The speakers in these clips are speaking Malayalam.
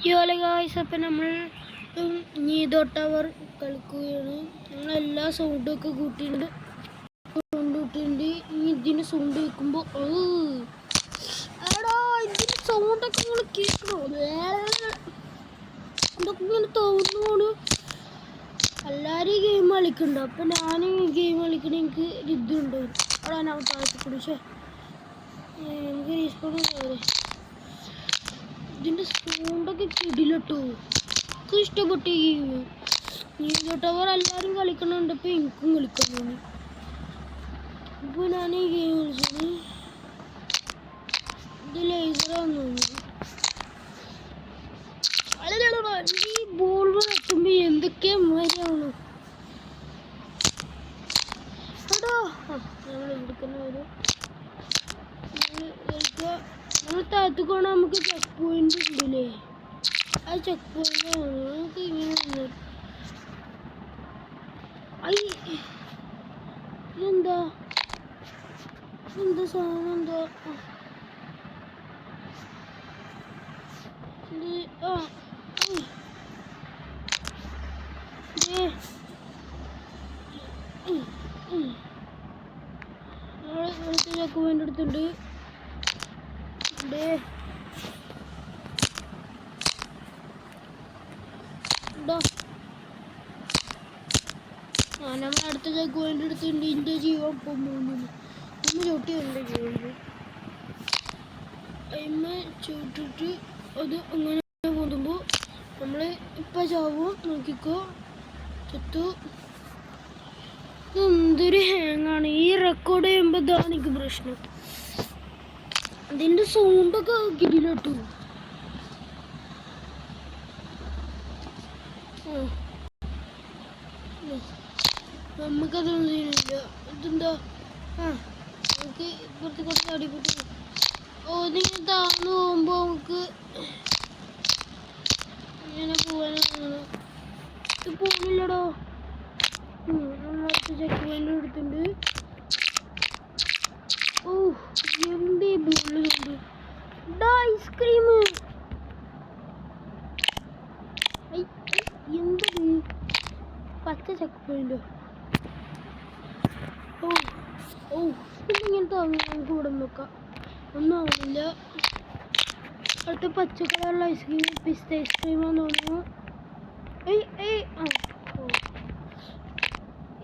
യോലെ ഗായ്സ്, അപ്പം നമ്മൾ നീതോ ടവർ കളിക്കുകയാണ്. ഞങ്ങളെല്ലാ സൗണ്ടൊക്കെ കൂട്ടിയിട്ടുണ്ട്. ഇനി ഇതിന് സൗണ്ട് കേൾക്കുമ്പോൾ എടാ ഇതിന് സൗണ്ടൊക്കെ നിങ്ങൾ കേൾക്കണോ? ഇതൊക്കെ ഇങ്ങനെ തോന്നുന്നു. എല്ലാവരും ഗെയിം കളിക്കുന്നുണ്ട്. അപ്പം ഞാൻ ഗെയിം കളിക്കണ എനിക്ക് ഇതുണ്ട്. അവിടെ ഞാൻ താഴത്ത് കുടിച്ചേ എനിക്ക് റീസ്പോൺ ഉണ്ടാവില്ലേ. ഇതിൻ്റെ സൗണ്ടൊക്കെ കിടിലട്ടോ. എനിക്ക് ഇഷ്ടപ്പെട്ടു ഈ ഗെയിം. നീതോ ടവർ എല്ലാവരും കളിക്കണുണ്ട്. ഇപ്പം എനിക്കും കളിക്കാൻ തോന്നി. ഇപ്പോൾ ഞാൻ ഈ ഗെയിം കളിച്ചത് ഇത് ലേസറാന്ന് തോന്നുന്നു. ഈ ബോൾ വെക്കുമ്പോൾ എന്തൊക്കെയാ മാതിരിയാവണം. എടാ ഞങ്ങൾ എടുക്കുന്ന വരും നമ്മൾ താഴത്തേക്കാണ്. നമുക്ക് ചെക്ക് പോയിന്റ് ഉണ്ടല്ലേ. ആ ചെക്ക് പോയിന്റ് നമുക്ക് ഇങ്ങനെ ഇതെന്താ എന്താ സാധനം എന്താ ചെക്ക് പോയിന്റ് എടുത്തിട്ടുണ്ട്. നമ്മൾ അടുത്ത ചെക്ക് പോയിന്റ് എടുത്തിട്ടുണ്ട്. ഇതിൻ്റെ ജീവൻ ഇപ്പം പോകുന്നില്ല. ചവിട്ടി എൻ്റെ ജീവൻ ചവിട്ടിട്ട് അത് അങ്ങനെ പോകുമ്പോൾ നമ്മൾ ഇപ്പം ചാവും. നോക്കിക്കോ ചത്തു. എന്തൊരു ഹാങ്ങാണ്. ഈ റെക്കോർഡ് ചെയ്യുമ്പോൾ ഇതാണ് എനിക്ക് പ്രശ്നം. അതിൻ്റെ സൗണ്ടൊക്കെ കിടിലട്ടു. നമുക്കതൊന്നും ചെയ്യില്ല. ഇതെന്താ നമുക്ക് ഇപ്പുറത്ത് കുറച്ച് അടിപൊളി ഇതിങ്ങനെ താഴ്ന്നു പോകുമ്പോൾ നമുക്ക് ഇങ്ങനെ പോകാനാണ്. ഇത് പോകുന്നില്ലടോ. നമ്മളടുത്ത് ചെക്ക് പോയിന്റ് എടുത്തിട്ടുണ്ട്. എന്ത് ബോളുണ്ട്. ഐസ്ക്രീം എന്തൊരു പച്ച ചെക്ക് പോയിന്റ്. ഇങ്ങനത്തെ നമുക്ക് ഇവിടെ നോക്കാം. ഒന്നും ആവുന്നില്ല. അടുത്ത പച്ച കളറുള്ള ഐസ്ക്രീം പിസ്ത ഐസ്ക്രീമാന്ന് തോന്നുന്നു.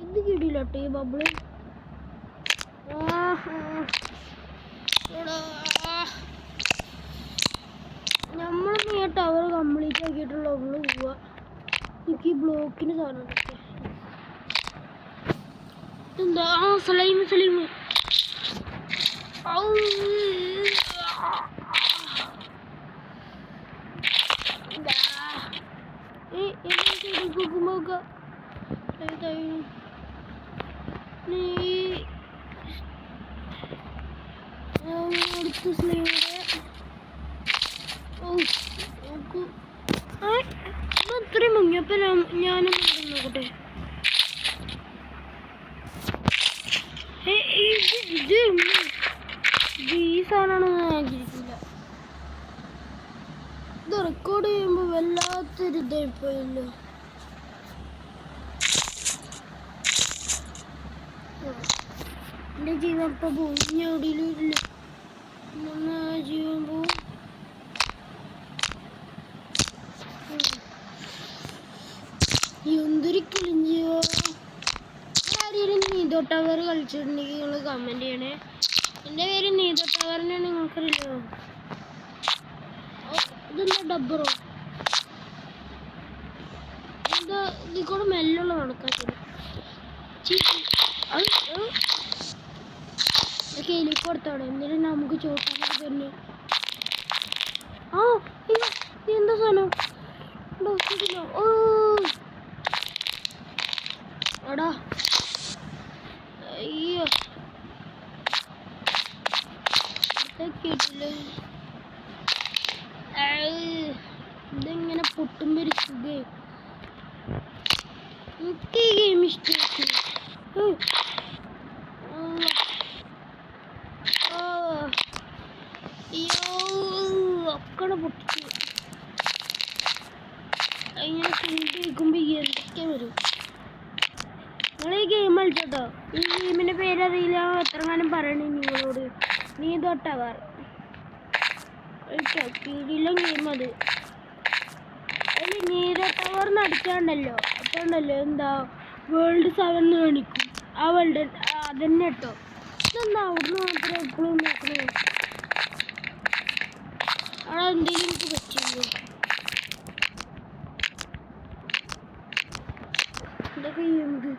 ഇത് കിടിയില്ലട്ടോ ഈ ബബിള്. നമ്മളൊന്ന് ഈ ടവർ കംപ്ലീറ്റ് ആക്കിയിട്ടുള്ള നമ്മള് പോവുക. എനിക്ക് ഈ ബ്ലോക്കിന് സാധനം കിട്ടും. എന്താ സ്ലൈം അടുത്ത സ്ലൈമിടെ അത്രയും മുങ്ങിയപ്പോൾ ഞാനും നോക്കട്ടെ. ഇത് ഈ സാധനമാണെന്ന് ഞാൻ ചിരിക്കില്ല. ഇത് റെക്കോർഡ് ചെയ്യുമ്പോൾ വല്ലാത്തൊരു ഇതായിപ്പോയല്ലോ. എൻ്റെ ജീവൻ ഇപ്പം പോവും. ഇനി എവിടെയും ഇല്ല. ജീവൻ പോവും. എന്തൊരു കിളിഞ്ചിയോ. ആരെങ്കിലും നീതോ ടവർ കളിച്ചിട്ടുണ്ടെങ്കിൽ നിങ്ങൾ കമൻറ്റ് ചെയ്യണേ. എൻ്റെ പേര് നീതോ ടവറിനാണ്. നിങ്ങൾക്കറിയില്ലോ. ഇതെന്താ ഡബ്ബറോ? എന്താ ഇതിൽ കൂടെ മെല്ലുള്ള നടക്കാത്തത്. കേലിക്ക് കൊടുത്തോടെ എന്നിട്ട് നമുക്ക് ചോട്ടാൻ തന്നെ. എന്താ സാധനം എടാ അയ്യോ കേട്ടില്ലേ. ഇതെങ്ങനെ പൊട്ടുമ്പോ ഒരു സുഖേ. എനിക്ക് ഈ ഗെയിം ഇഷ്ടമായി. ഒക്കെ പൊട്ടിച്ചു. ഇങ്ങനെ സൗണ്ട് കേൾക്കുമ്പോൾ എന്തൊക്കെ വരും. നിങ്ങൾ ഈ ഗെയിം കളിച്ചോട്ടോ. ഈ ഗെയിമിൻ്റെ പേരറിയില്ല, എത്രങ്ങാനും പറയണേ നിങ്ങളോട്. നീതോ ടവർ കിടിലം ഗെയിം അത്. അതിൽ നീതോ ടവറിന് അടിക്കാണ്ടല്ലോ, അപ്പോൾ ഉണ്ടല്ലോ എന്താ വേൾഡ് 7 കാണിക്കും. ആ വേൾഡ് അതന്നെ കേട്ടോ. ഇതെന്താ അവിടുന്ന് മാത്രം എപ്പോഴും നോക്കണേ? അവിടെ എന്തെങ്കിലും എനിക്ക് പറ്റില്ലോ. ഇതൊക്കെ എന്ത്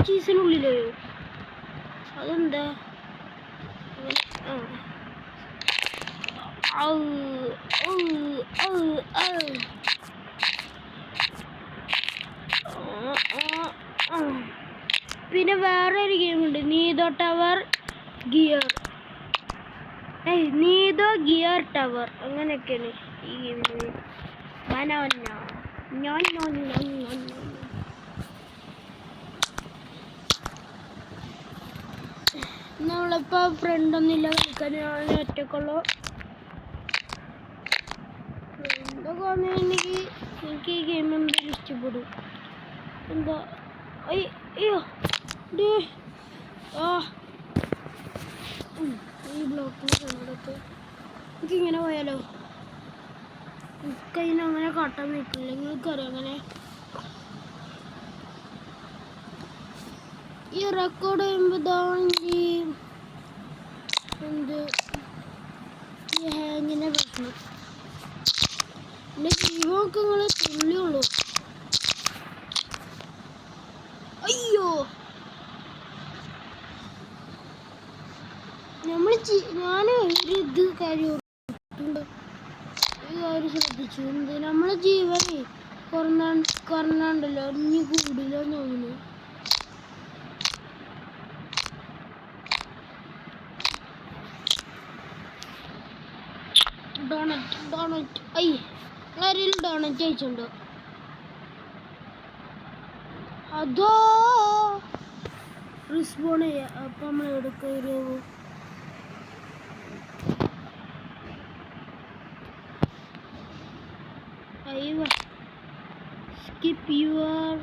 ചീസിനുള്ളിലോ? അതെന്താ? പിന്നെ വേറെ ഒരു ഗെയിമുണ്ട്, നീതോ ടവർ ഗിയർ. നീതോ ഗിയർ ടവർ അങ്ങനെയൊക്കെയാണ് ഈ ഗെയിമിന്. നമ്മളിപ്പോൾ ഫ്രണ്ടൊന്നുമില്ല കളിക്കാൻ, ഞാൻ ഒറ്റക്കുള്ളൂ. ഫ്രണ്ടൊക്കെ വന്നിട്ടുണ്ടെങ്കിൽ എനിക്ക് ഈ ഗെയിം എന്തായാലും ഇഷ്ടപ്പെടും. എന്താ അയ്യോ ഈ ബ്ലോക്കിൽ കണ്ടൊക്കെ എനിക്കിങ്ങനെ പോയാലോ? എനിക്കതിന് അങ്ങനെ കാട്ടാൻ പറ്റില്ല. നിങ്ങൾക്കറിയാം അങ്ങനെ ഈ റെക്കോർഡ് ചെയ്യുമ്പോൾ ഇതാണെങ്കിൽ എന്ത് ഈ ഹാങ്ങിനെ പ്രശ്നം. എൻ്റെ ജീവനൊക്കെ നിങ്ങൾ തുള്ളിയുള്ളൂ. അയ്യോ ഞാൻ ഒരു കാര്യം ശ്രദ്ധിച്ചു. എന്ത് നമ്മളെ ജീവനെ കുറഞ്ഞാണ്ടല്ലോ, ഇനി കൂടില്ല തോന്നുന്നു. ഡോണറ്റ് ആരെങ്കിലും ഡോണറ്റ് അയച്ചുണ്ടോ? അതോ റിസ്പോൺ ചെയ്യാം. അപ്പം നമ്മൾ എവിടെ കയറിയാവോ? അയ്യോ സ്കിപ്പ് യുവർ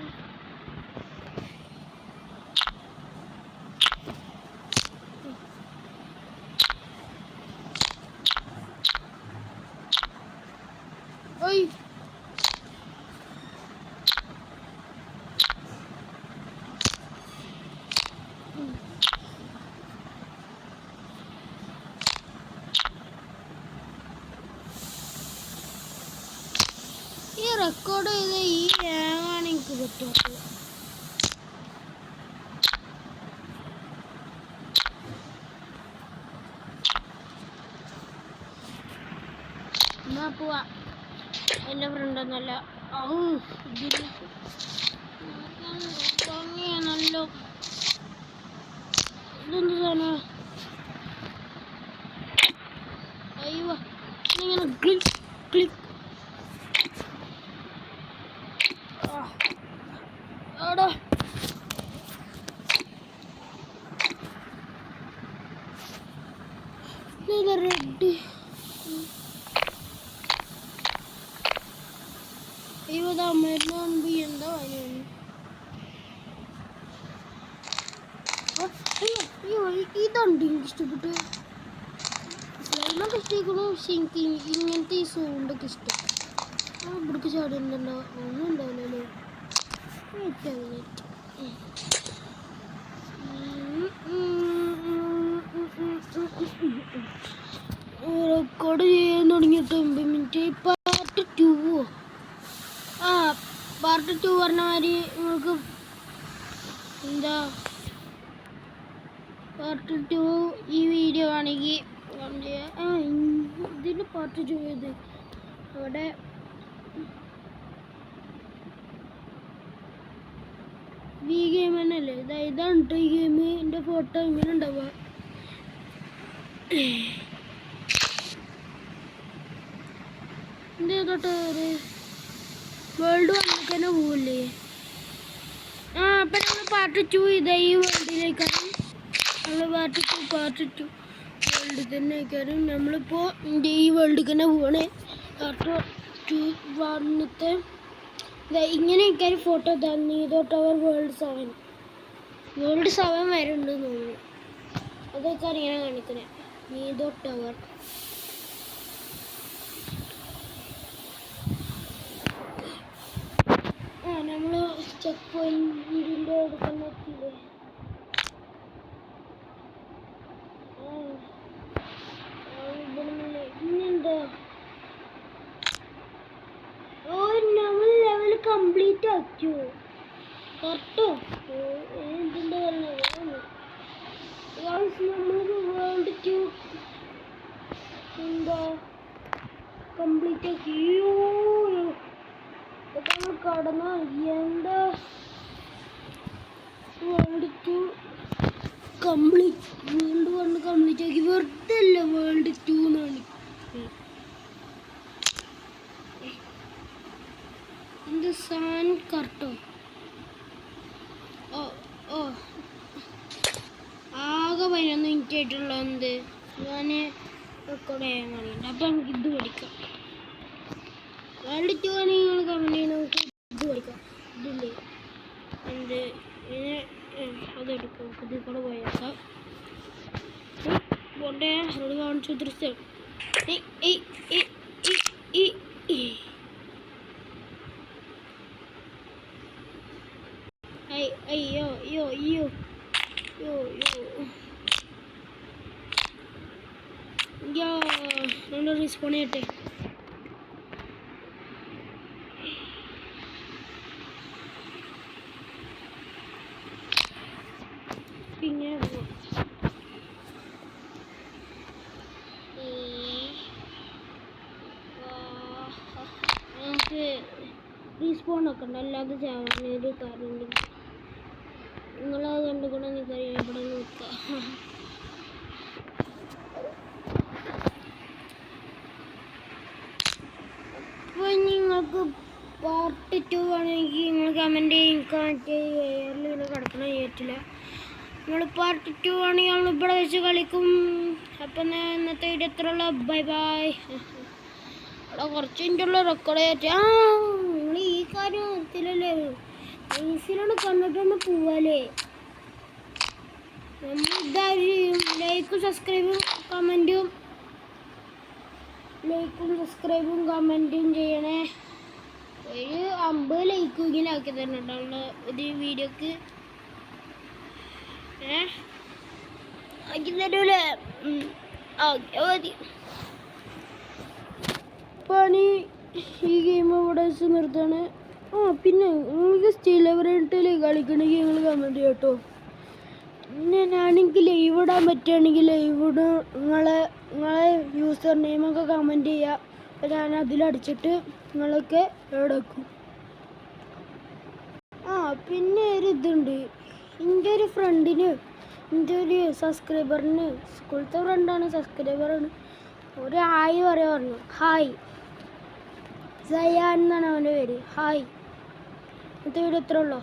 ഈ റെക്കോർഡ് ചെയ്ത ഈ ഹാങ്ങാണ് എനിക്ക് പറ്റാത്തത്. എന്നാ പോവാ. എൻ്റെ ഫ്രണ്ടൊന്നല്ല. നല്ല ഇതെന്ത് സാധനം? അയ്യോ ഇങ്ങനെ ക്ലിക്ക് ക്ലിക്ക്. അവിടെ റെഡ്. അയ്യോ മരുന്ന് കാണുമ്പോ എന്താ കാര്യമാണ്? അയ്യോ ഇതുണ്ട് എനിക്ക് ഇഷ്ടപ്പെട്ടു. സ്ലൈമൊക്കെ ഇഷ്ടമായിക്കണു. പക്ഷെ എനിക്ക് ഇങ്ങനത്തെ ഈ സൗണ്ടൊക്കെ ഇഷ്ടം. ഇവിടേക്ക് ചാടുന്നുണ്ടല്ലോ, ഒന്നും ഉണ്ടാവില്ലല്ലോ. റെക്കോർഡ് ചെയ്യാൻ തുടങ്ങിയിട്ട് 9 മിനിറ്റ്. പാർട്ട് 2 പാർട്ട് 2 പറഞ്ഞ മാതിരി നിങ്ങൾക്ക് എന്താ പാർട്ട് 2 ഈ വീഡിയോ ആണെങ്കിൽ ഇതിൽ പാർട്ട് 2 ചെയ്ത് അവിടെ ഈ ഗെയിം തന്നെയല്ലേ? ഇതാണ് കേട്ടോ ഈ ഗെയിം. എൻ്റെ ഫോട്ടോ ഇങ്ങനെ ഉണ്ടാവുക. എന്ത് ചെയ്തോട്ടെ വേൾഡ് വന്നിട്ട് തന്നെ പോവില്ലേ? അപ്പം നമ്മൾ പാർട്ട് 2 ഇതാ ഈ വേൾഡിലേക്കാണ്. നമ്മൾ പാർട്ട് 2 വേൾഡിൽ തന്നെ ആയിക്കാരും. നമ്മളിപ്പോൾ ഈ വേൾഡിൽ തന്നെ പോവാണേ. കാർട്ടൂൺ 2 ഇങ്ങനെയൊക്കെ ഒരു ഫോട്ടോ നീതോ ടവർ വേൾഡ് 7 വരെ ഉണ്ടെന്ന് തോന്നുന്നു. അതൊക്കെ ഇങ്ങനെ കാണിക്കുന്നത് നീതോ ടവർ. നമ്മൾ ചെക്ക് പോയിന്റിൻ്റെ അടുത്ത് എത്തിയില്ലേ? ഇന്നെന്താ നമ്മൾ ലെവൽ കംപ്ലീറ്റ് ആക്കിയോ? കറക്റ്റോ? എന്തിൻ്റെ നമ്മൾക്ക് വേൾഡ് 2 എന്താ കംപ്ലീറ്റ് ആക്കിയോ? കടന്ന എന്താ വേൾഡ് 2 കംപ്ലീറ്റ്, വേൾഡ് 1 കംപ്ലീറ്റ് ആക്കി. വെറുതെ അല്ല വേൾഡ് 2 എന്നാണ്. എന്ത് സാൻ കർട്ടോ? ഓ ആകെ 11 മിനിറ്റ് ആയിട്ടുള്ള എന്ത് ഞാൻ റെക്കോർഡ് ചെയ്യാൻ വേണ്ടിയിട്ട്. അപ്പം നമുക്ക് ഇത് പഠിക്കാം. വേൾഡ് 2 ആണെങ്കിൽ നിങ്ങൾ കമൻറ്റ് ചെയ്യണം. നമുക്ക് ഇത് പഠിക്കാം. ഇതില്ലേ എന്ത് അതെടുക്കാം. ഇതിൽ കൂടെ പോയേക്കാം. പോട്ടെ അവിടെ കാണിച്ചു ദൃശ്യം. അയ്യോ നമ്മൾ റെസ്പോൺ ചെയ്യട്ടെ. പിന്നെ നമുക്ക് റീസ്പോൺ ഒക്കെ ഉണ്ട്. അല്ലാതെ ചാവുന്നൊരു കാരണം നിങ്ങളത് കണ്ടുകൊണ്ട് നിൽക്കറിയാം. ഇവിടെ നോക്കുക. അപ്പോൾ നിങ്ങൾക്ക് പാർട്ട് 2 ആണെങ്കിൽ നിങ്ങൾ കമൻറ്റ് ചെയ്യും. മറ്റേ എയറിൽ ഇങ്ങനെ കിടക്കണം ഏറ്റില്ല. നമ്മൾ പാർട്ട് 2 ആണെങ്കിൽ നമ്മളിവിടെ വെച്ച് കളിക്കും. അപ്പം ഇന്നത്തെ വീഡിയോ എത്രയുള്ള ബൈ ബൈ. അവിടെ കുറച്ച് മിനിറ്റുള്ള റെക്കോർഡ് ചെയ്തിട്ട് നിങ്ങൾ ഈ കാര്യം എത്തില്ലല്ലേ? ഈസിലാണ് കണ്ടിട്ടൊന്ന് പോവാല്ലേ? നമ്മളിതായും ലൈക്കും സബ്സ്ക്രൈബും കമൻറ്റും ചെയ്യണേ. ഒരു 50 ലൈക്ക് ഇങ്ങനെ ആക്കി തരുന്നുണ്ടോ ഒരു വീഡിയോക്ക്? ആക്കി തരൂലേ? ഓക്കെ മതി. പണി ഈ ഗെയിം ഇവിടെ വെച്ച് നിർത്താണ്. പിന്നെ നിങ്ങൾക്ക് സ്റ്റീൽ എവറിട്ടിൽ കളിക്കണമെങ്കിൽ നിങ്ങൾ കമൻറ്റ് ചെയ്യാം കേട്ടോ. പിന്നെ ഞാനെനിക്ക് ലൈവ് ഇടാൻ പറ്റുകയാണെങ്കിൽ ലൈവ് ഇടും. നിങ്ങളെ യൂസർ നെയിമൊക്കെ കമൻറ്റ് ചെയ്യുക. അപ്പോൾ ഞാൻ അതിലടിച്ചിട്ട് നിങ്ങളൊക്കെ എടുക്കും. പിന്നെ ഒരു ഇതുണ്ട്. എൻ്റെ ഒരു ഫ്രണ്ടിന്, എൻ്റെ ഒരു സബ്സ്ക്രൈബറിന്, സ്കൂളത്തെ ഫ്രണ്ടാണ്, സബ്സ്ക്രൈബറാണ്, ഒരു ഹായ് പറഞ്ഞു. ഹായ് സയാൻ എന്നാണ് അവൻ്റെ പേര്. ഹായ്. ഇന്നത്തെ വീഡിയോ ഇത്രേ ഉള്ളൂ.